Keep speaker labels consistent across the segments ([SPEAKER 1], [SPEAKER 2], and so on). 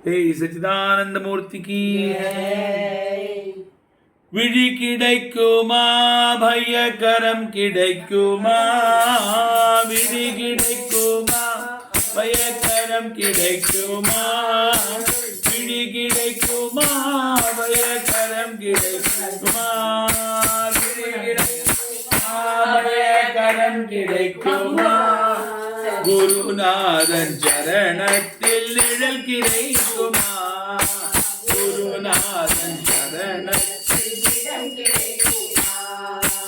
[SPEAKER 1] हे सच्चिदानंद मूर्ति की விழி கிடைக்குமா பயக்கரம் கிடைக்குமா விழி கிடைக்குமா பயக்கரம் கிடைக்குமா விழி கிடைக்குமா பயக்கரம் கிடைக்குமா விழி கிடைக்குமா பயக்கரம் கிடைக்குமா குருநாதன் சரணத்தில் நிழல் கிடைக்குமா குருநாதன் சரணத்தில்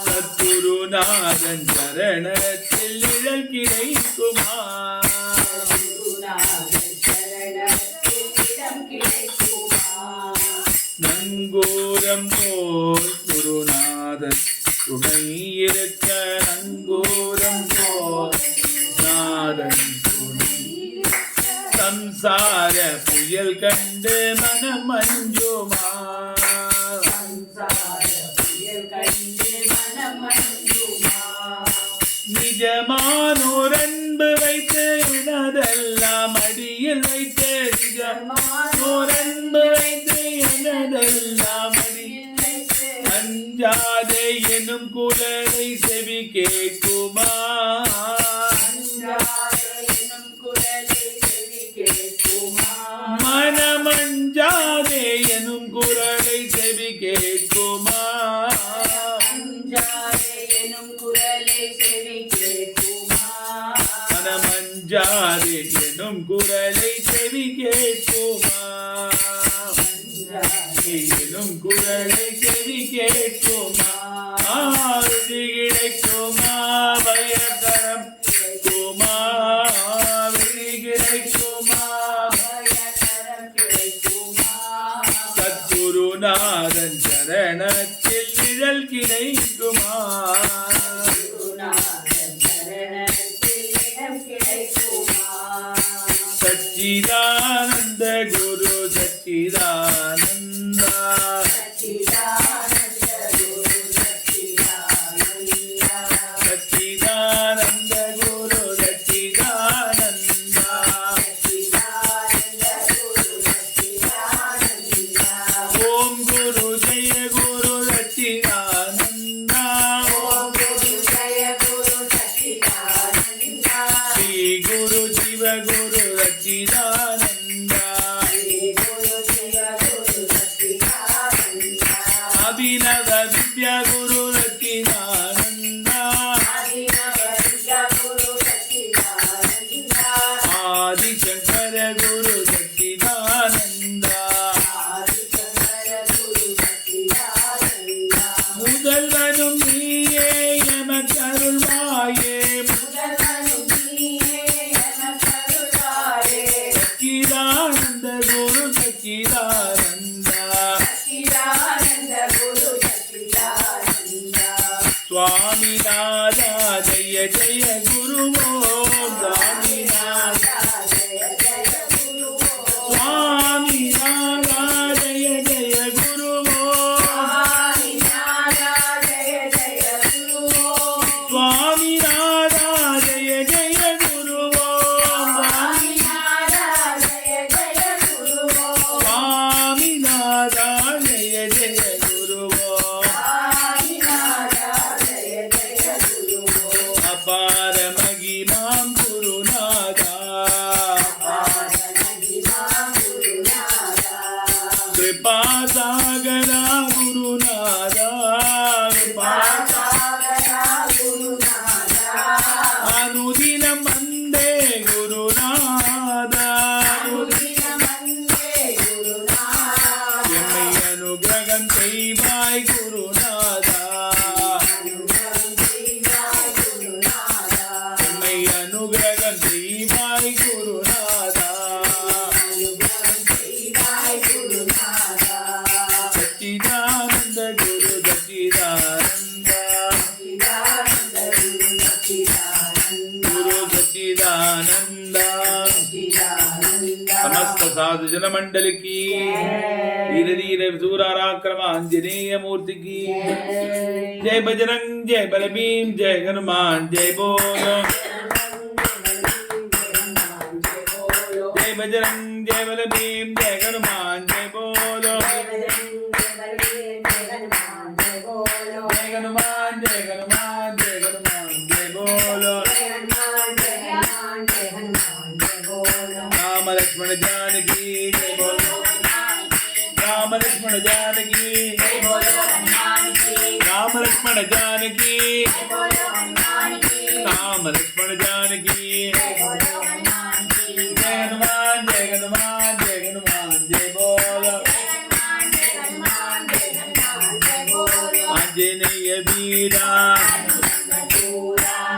[SPEAKER 1] சத்குருநாதன் சரணத்தில் நிழல் கிடைக்குமா நங்கூரம் போல் குருநாதன் துணை இருக்க நங்கூரம் போல் நாதன் சம்சார புயல் கண்டு மனம் அஞ்சுமா நிஜமானோர் அன்பு வைத்து எனதெல்லாம் அடியில் வைத்து நிஜமானோர் அன்பு வைத்து எனதெல்லாம் அடியில் அஞ்சாதே எனும் குரலை செவி கேட்குமா மனமஞ்சாதே எனும் குரலை செவி கேட்குமா மனமஞ்சாதே எனும் குரலை செவி கேட்குமா எனும் குரலை செவி கேட்குமா விழி கிடைக்குமா பயக்கரம் கிடைக்குமா விழி கிடைக்குமா சத்குருநாதன் சரணத்தில் நிழல் கிடைக்குமா சச்சிதானந்த குரு சச்சிதானந்தா சச்சிதானந்த குரு சச்சிதானந்தா ஓம் குரு ஜெய குரு சச்சிதானந்தா ஸ்ரீ குரு சிவ குரு சச்சிதானந்தா அபிநவ வித்யா குரு சச்சிதானந்தா ஆதிசங்கர குரு சச்சிதானந்தா முதல்வனும் நீயே எமக்கருள்வாயே சச்சிதானந்த குரு சச்சிதானந்தா சுவாமிநாதா ஜெய ஜெய குருவோ சுவாமிநாதா சுவாமிநாதா ஜெய ஜெய குருவோ சுவாமிநாதா ஜெய ஜெய குருவோ சுவாமிநாதா ஜெய ஜெய குருவோ அபார மகிமாம் குருநாதா கிருபா சாகரா குருநாதா அனுதினம் வந்தே குருநாதா எம்மை அனுகிரகம் செய்வாய் குருநாதா எம்மை அனுகிரகம் செய்வாய் குருநாதா சச்சிதானந்த குரு சச்சிதானந்தா குரு சச்சிதானந்தா समस्त साधु जन मंडल की धीरे धीरे सूराराक्रम आंजनेय मूर्ति की जय बजरंग जय बलभीम जय हनुमान जय बोलो बजरंग जय बल भीम जय हनुमान जय बोलो जय हनुमान जय हनुमान जय हनुमान जय बोलो राम लक्ष्मण जानकी जय बोलो राम लक्ष्मण जानकी जय बोलो राम लक्ष्मण जानकी राम लक्ष्मण जानकी जय हनुमान जय हनुमान जय हनुमान जय बोलो आंजनेय वीरा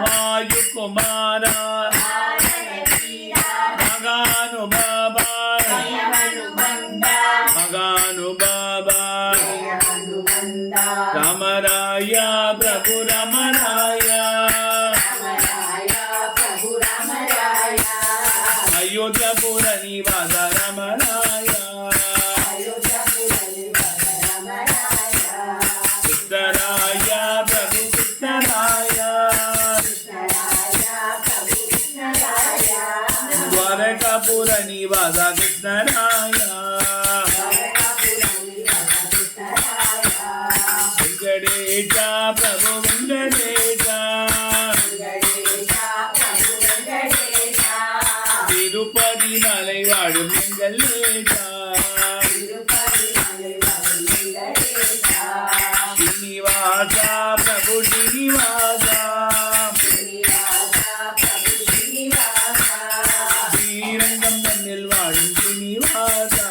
[SPEAKER 1] वायु कुमारा मगानुबाबा रामराया प्रभु रामराया अयोध्यापुर निवास रामराया कृष्णराया प्रभु कृष्णराया द्वारकापुर निवास कृष्णराया वेंकटेशा प्रभु वेंकटेशा तिरुपति मலை வாழும் எங்கள் நேசா श्रीनिवासा प्रभु श्रीनिवासा ஸ்ரீரங்கம் தன்னில் வாழும் ஸ்ரீனிவாசா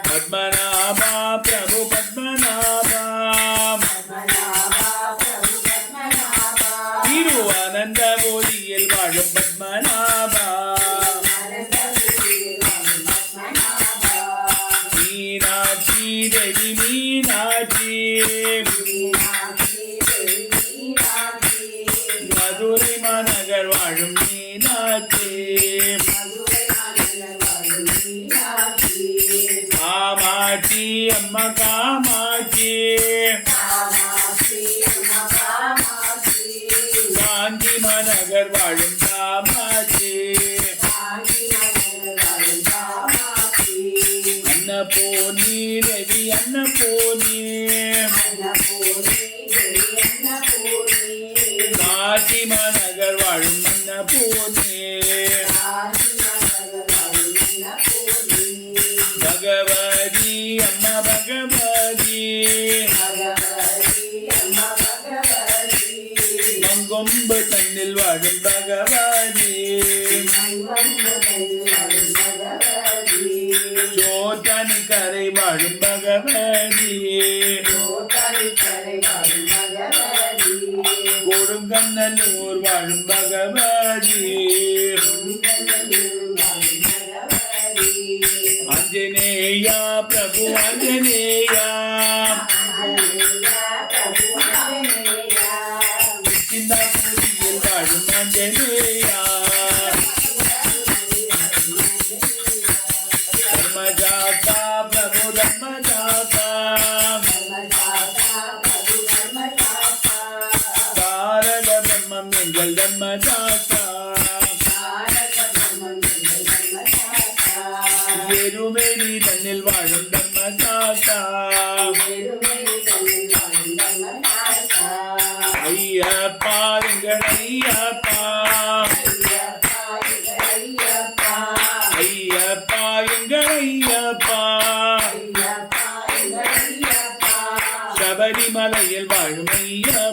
[SPEAKER 1] பத்மநாபா பிரபு பத்மநாபா திருவனந்தபுரியில் வாழும் பத்மநாபா மீனாட்சி தேவி மீனாட்சி மதுரை மாநகர் வாழும் மீனாட்சி காமாட்சி அம்மா காமாட்சி காஞ்சி மாநகர் வாழும் காமாட்சி அன்னபூர்ணி தேவி அன்னபூர்ணி காசி மாநகர் வாழும் அன்னபூர்ணி பகவதி அம்மா பகவதி மங்கொம்பு தன்னில் வாழும் பகவதி சோட்டானி கரை வாழும் பகவதி கொடுங்கண்ணலூர் வாழும் பகவதி ஆஞ்சநேயா பிரபு ஆஞ்சநேயா சிந்தாபுரியில் வாழும் ஆஞ்சநேயா தர்மஜாதா பிரபு தர்மஜாதா தாரக பிரம்மம் எங்கள் தர்மஜாதா எருமேலி தன்னில் வாழும் தர்மஜாதா ஐயப்பா எங்கள் ஐயப்பா ஐயப்பா எங்கள் ஐயப்பா சபரிமலையில் வாழும் ஐயா